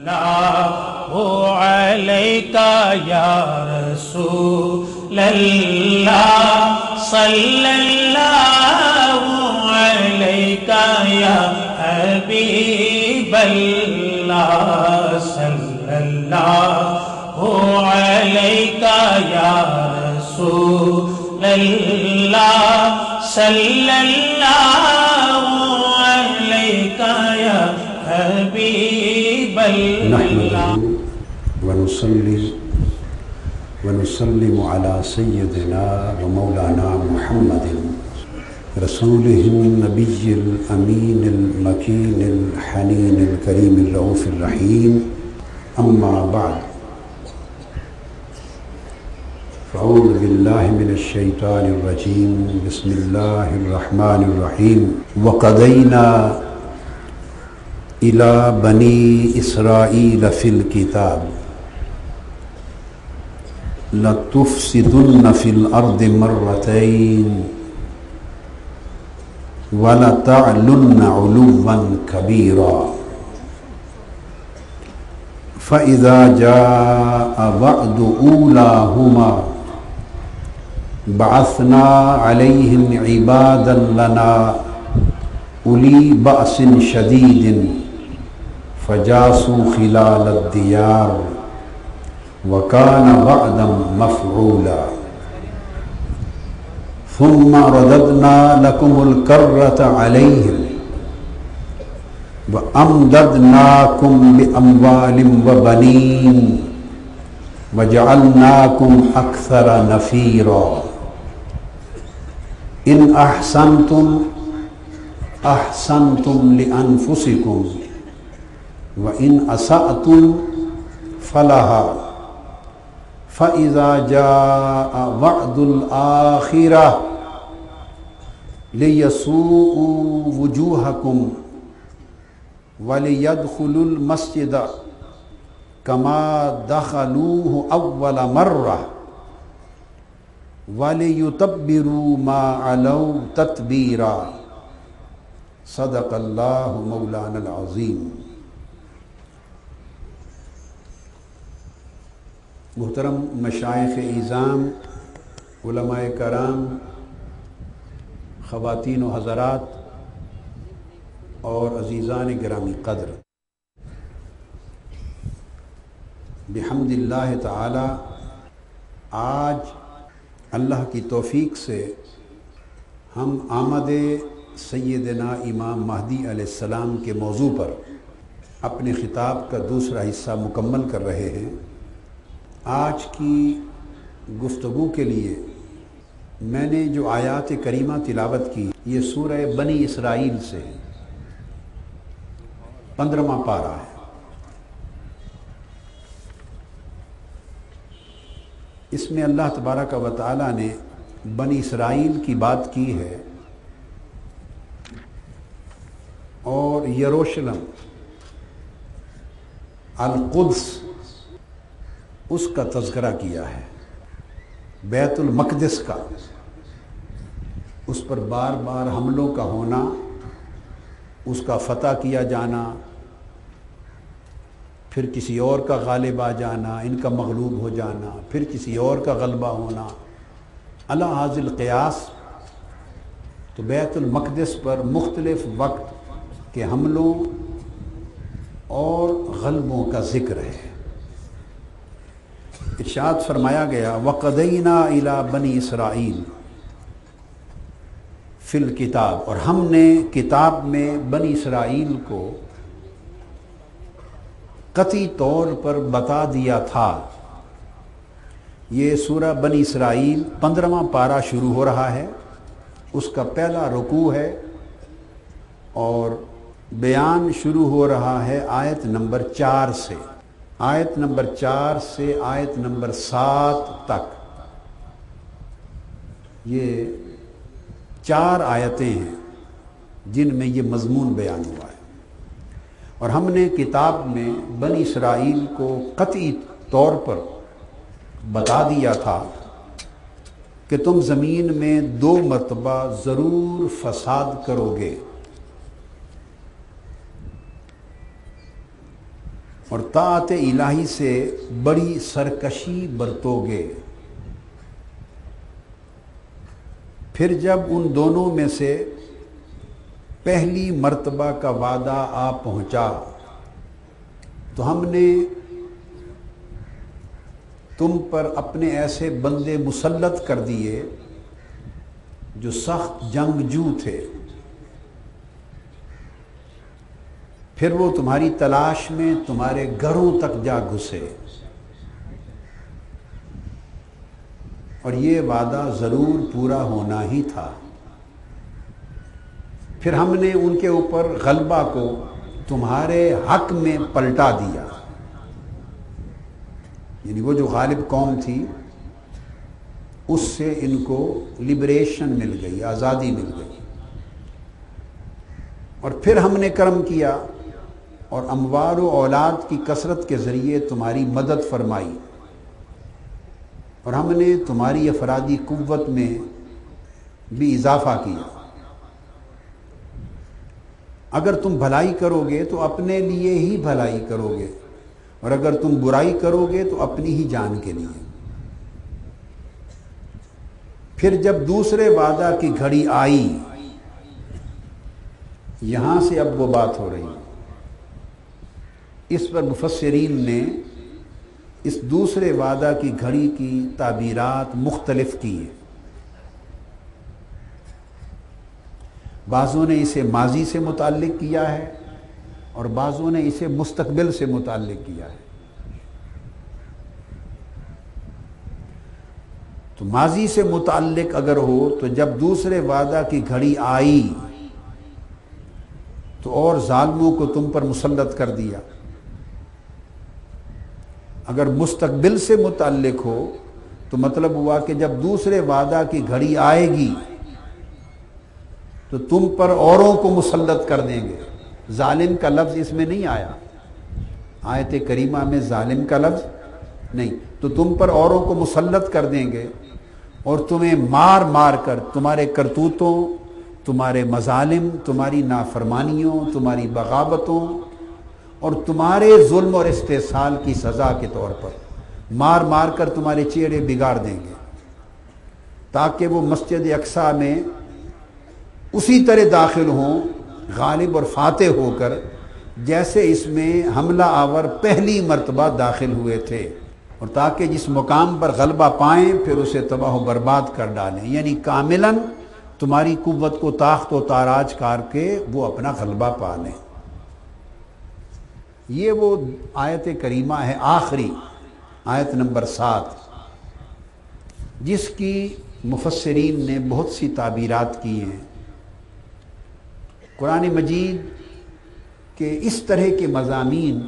اللہ علیکہ یا رسول اللہ صلی اللہ علیکہ یا حبیب اللہ صلی اللہ علیکہ یا رسول اللہ صلی اللہ علیکہ یا حبیب اللہ. ونصلي ونسلم على سيدنا ومولانا محمد رسوله النبي الأمين المكين الحنين الكريم الرؤوف الرحيم. أما بعد، فأعوذ بالله من الشيطان الرجيم. بسم الله الرحمن الرحيم. وقضينا إلى بني إسرائيل في الكتاب لتفسدن في الأرض مرتين ولتعلن علوا كبيرا فإذا جاء وعد أولاهما بعثنا عليهم عبادا لنا أولي بأس شديد فجاسوا خلال الديار وكان وعدا مفعولا ثم رددنا لكم الكرة عليهم وأمددناكم بأموال وبنين وجعلناكم أكثر نفيرا إن أحسنتم أحسنتم لأنفسكم وإن أسأتم فلها فإذا جاء وعد الآخرة ليسوءوا وجوهكم وليدخلوا المسجد كما دخلوه أول مرة وليتبروا ما علوا تتبيرا. صدق اللہ مولانا العظیم. محترم مشائخ اعظام، علماء کرام، خواتین و حضرات اور عزیزان گرامی قدر، بحمد اللہ تعالی آج اللہ کی توفیق سے ہم آمد سیدنا امام مہدی علیہ السلام کے موضوع پر اپنے خطاب کا دوسرا حصہ مکمل کر رہے ہیں. آج کی گفتگو کے لیے میں نے جو آیات کریمہ تلاوت کی یہ سورہ بنی اسرائیل سے 15واں پارہ ہے. اس میں اللہ تبارک و تعالی نے بنی اسرائیل کی بات کی ہے اور یروشلم القدس اس کا تذکرہ کیا ہے، بیت المقدس کا، اس پر بار بار حملوں کا ہونا، اس کا فتح کیا جانا، پھر کسی اور کا غالب آ جانا، ان کا مغلوب ہو جانا، پھر کسی اور کا غلبہ ہونا، علی ھذا القیاس. تو بیت المقدس پر مختلف وقت کے حملوں اور غلبوں کا ذکر ہے. ارشاد فرمایا گیا وَقَضَيْنَا إِلَى بَنِي إِسْرَائِيلَ فِي الْكِتَابِ، اور ہم نے کتاب میں بنی اسرائیل کو قطعی طور پر بتا دیا تھا. یہ سورہ بنی اسرائیل 15واں پارہ شروع ہو رہا ہے، اس کا پہلا رکوع ہے اور بیان شروع ہو رہا ہے آیت نمبر 4 سے. آیت نمبر 4 سے آیت نمبر 7 تک یہ 4 آیتیں ہیں جن میں یہ مضمون بیان ہوا ہے. اور ہم نے کتاب میں بنی اسرائیل کو قطعی طور پر بتا دیا تھا کہ تم زمین میں 2 مرتبہ ضرور فساد کرو گے. اور طاعت الہی سے بڑی سرکشی برتو گے، پھر جب ان دونوں میں سے پہلی مرتبہ کا وعدہ آ پہنچا تو ہم نے تم پر اپنے ایسے بندے مسلط کر دیے جو سخت جنگجو تھے، پھر وہ تمہاری تلاش میں تمہارے گھروں تک جا گھسے، اور یہ وعدہ ضرور پورا ہونا ہی تھا۔ پھر ہم نے ان کے اوپر غلبہ کو تمہارے حق میں پلٹا دیا، یعنی وہ جو غالب قوم تھی اس سے ان کو لبریشن مل گئی، آزادی مل گئی، اور پھر ہم نے کرم کیا اور اموال و اولاد کی کثرت کے ذریعے تمہاری مدد فرمائی، اور ہم نے تمہاری افرادی قوت میں بھی اضافہ کیا۔ اگر تم بھلائی کرو گے تو اپنے لیے ہی بھلائی کرو گے، اور اگر تم برائی کرو گے تو اپنی ہی جان کے لیے۔ پھر جب دوسرے وعدہ کی گھڑی آئی، یہاں سے اب وہ بات ہو رہی ہے، اس پر مفسرین نے اس دوسرے وعدہ کی گھڑی کی تعبیرات مختلف کی ہیں۔ بعضوں نے اسے ماضی سے متعلق کیا ہے اور بعضوں نے اسے مستقبل سے متعلق کیا ہے۔ تو ماضی سے متعلق اگر ہو تو جب دوسرے وعدہ کی گھڑی آئی تو اور ظالموں کو تم پر مسلط کر دیا۔ اگر مستقبل سے متعلق ہو تو مطلب ہوا کہ جب دوسرے وعدہ کی گھڑی آئے گی تو تم پر اوروں کو مسلط کر دیں گے۔ ظالم کا لفظ اس میں نہیں آیا، آیت کریمہ میں ظالم کا لفظ نہیں، تو تم پر اوروں کو مسلط کر دیں گے اور تمہیں مار مار کر تمہارے کرتوتوں، تمہارے مظالم، تمہاری نافرمانیوں، تمہاری بغاوتوں اور تمہارے ظلم اور استحصال کی سزا کے طور پر مار مار کر تمہارے چہرے بگاڑ دیں گے، تاکہ وہ مسجد اقصیٰ میں اسی طرح داخل ہوں غالب اور فاتح ہو کر جیسے اس میں حملہ آور پہلی مرتبہ داخل ہوئے تھے، اور تاکہ جس مقام پر غلبہ پائیں پھر اسے تباہ و برباد کر ڈالیں، یعنی کاملاً تمہاری قوت کو تاخت و تاراج کر کے وہ اپنا غلبہ پا لیں۔ یہ وہ آیت کریمہ ہے آخری، آیت نمبر 7، جس کی مفسرین نے بہت سی تعبیرات کی ہیں۔ قرآن مجید کے اس طرح کے مضامین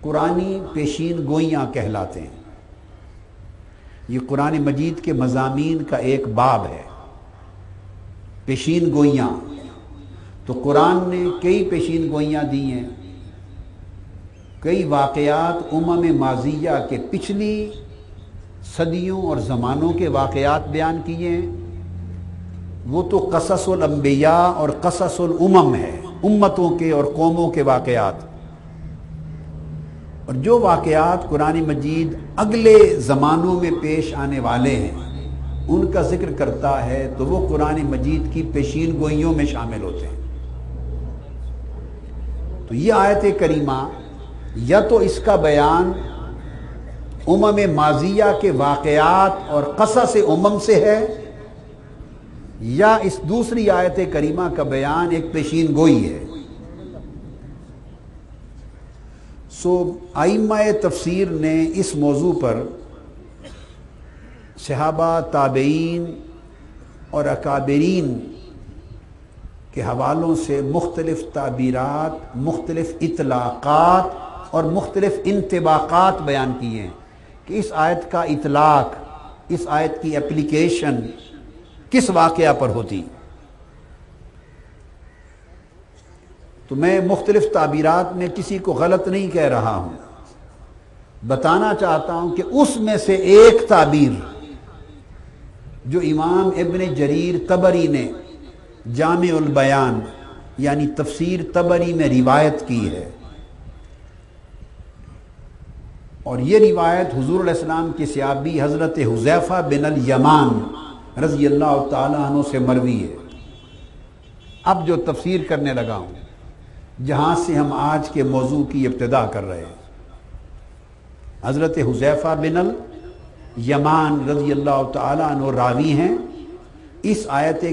قرآنی پیشین گوئیاں کہلاتے ہیں۔ یہ قرآن مجید کے مضامین کا ایک باب ہے، پیشین گوئیاں۔ تو قرآن نے کئی پیشین گوئیاں دی ہیں، کئی واقعات ماضیہ کے پچھلی صدیوں اور زمانوں کے واقعات بیان کیے ہیں۔ وہ تو قصص الانبیاء اور قصص الامم ہے، امتوں کے اور قوموں کے واقعات، اور جو واقعات قرآن مجید اگلے زمانوں میں پیش آنے والے ہیں ان کا ذکر کرتا ہے تو وہ قرآن مجید کی پیشین گوئیوں میں شامل ہوتے ہیں۔ تو یہ آیت کریمہ یا تو اس کا بیان ماضیہ کے واقعات اور قصص امم سے ہے، یا اس دوسری آیت کریمہ کا بیان ایک پیشین گوئی ہے۔ ائمہ تفسیر نے اس موضوع پر صحابہ، تابعین اور اکابرین کے حوالوں سے مختلف تعبیرات، مختلف اطلاقات اور مختلف انطباقات بیان کیے ہیں کہ اس آیت کا اطلاق، اس آیت کی اپلیکیشن کس واقعہ پر ہوتی۔ تو میں مختلف تعبیرات میں کسی کو غلط نہیں کہہ رہا ہوں، بتانا چاہتا ہوں کہ اس میں سے ایک تعبیر جو امام ابن جریر طبری نے جامع البیان یعنی تفسیر طبری میں روایت کی ہے، اور یہ روایت حضور علیہ السلام کی صحابی حضرت حذیفہ بن الیمان رضی اللہ تعالیٰ عنہ سے مروی ہے۔ اب جو تفسیر کرنے لگا ہوں، جہاں سے ہم آج کے موضوع کی ابتدا کر رہے ہیں، حضرت حذیفہ بن الیمان رضی اللہ تعالیٰ عنہ راوی ہیں اس آیت